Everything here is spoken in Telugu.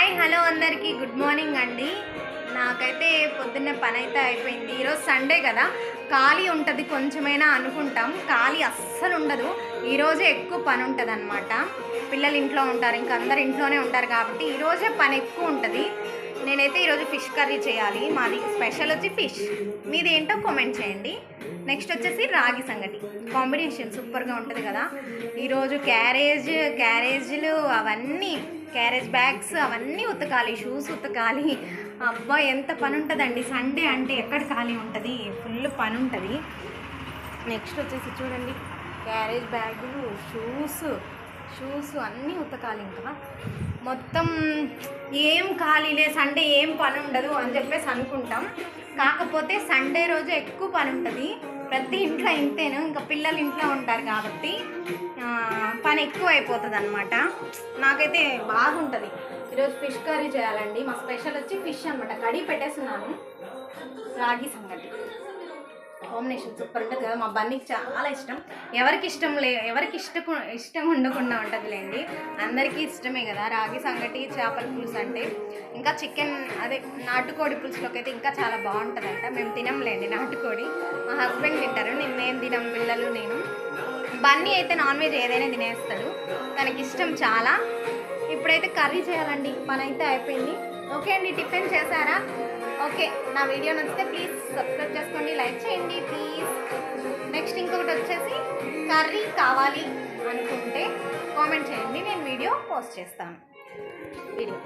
హాయ్ హలో అందరికీ గుడ్ మార్నింగ్ అండి. నాకైతే పొద్దున్నే పని అయితే అయిపోయింది. ఈరోజు సండే కదా, ఖాళీ ఉంటుంది కొంచెమైనా అనుకుంటాం, ఖాళీ అస్సలు ఉండదు. ఈరోజే ఎక్కువ పని ఉంటుంది అనమాట. పిల్లలు ఇంట్లో ఉంటారు, ఇంకా అందరు ఇంట్లోనే ఉంటారు కాబట్టి ఈరోజే పని ఎక్కువ ఉంటుంది. నేనైతే ఈరోజు ఫిష్ కర్రీ చేయాలి. మాది స్పెషల్ వచ్చి ఫిష్. మీది ఏంటో కామెంట్ చేయండి. నెక్స్ట్ వచ్చేసి రాగి సంగటి, కాంబినేషన్ సూపర్గా ఉంటుంది కదా. ఈరోజు క్యారేజీలు అవన్నీ, క్యారేజ్ బ్యాగ్స్ అవన్నీ ఉతకాలి, షూస్ ఉతకాలి. అబ్బా ఎంత పని ఉంటుందండి. సండే అంటే ఎక్కడ ఖాళీ ఉంటుంది, ఫుల్ పని ఉంటుంది. నెక్స్ట్ వచ్చేసి చూడండి, క్యారేజ్ బ్యాగులు, షూస్ అన్నీ ఉతకాలి. ఇంకా మొత్తం ఏం ఖాళీలే, సండే ఏం పని ఉండదు అని చెప్పేసి అనుకుంటాం. కాకపోతే సండే రోజు ఎక్కువ పని ఉంటుంది. ప్రతి ఇంట్లో ఇంతేను, ఇంకా పిల్లలు ఇంట్లో ఉంటారు కాబట్టి పని ఎక్కువ అయిపోతుంది అనమాట. నాకైతే బాగుంటుంది. ఈరోజు ఫిష్ కర్రీ చేయాలండి. మా స్పెషల్ వచ్చి ఫిష్ అనమాట. కడిగి పెట్టేస్తున్నాను. రాగి సంగటి కాంబినేషన్ సూపర్ ఉంటుంది కదా. మా బన్నీకి చాలా ఇష్టం. ఎవరికి ఇష్టం ఉండకుండా ఉంటుందిలేండి, అందరికీ ఇష్టమే కదా రాగి సంగటి, చేపల పులుసు అంటే. ఇంకా చికెన్, అదే నాటుకోడి పులుసులోకి అయితే ఇంకా చాలా బాగుంటుందంట. మేము తినంలేండి నాటుకోడి, మా హస్బెండ్ తింటారు, నేను తినం, పిల్లలు నేను. బన్నీ అయితే నాన్ వెజ్ ఏదైనా తినేస్తాడు, తనకి ఇష్టం చాలా. ఇప్పుడైతే కర్రీ చేయాలండి, పని అయితే అయిపోయింది. ఓకే అండి, టిఫిన్ చేశారా? ఓకే, నా వీడియో నచ్చితే ప్లీజ్ సబ్స్క్రైబ్ చేసుకోండి, లైక్ చేయండి ప్లీజ్. నెక్స్ట్ ఇంకొకటి వచ్చేసి కర్రీ కావాలి అనుకుంటే కామెంట్ చేయండి, నేను వీడియో పోస్ట్ చేస్తాను. వీడియో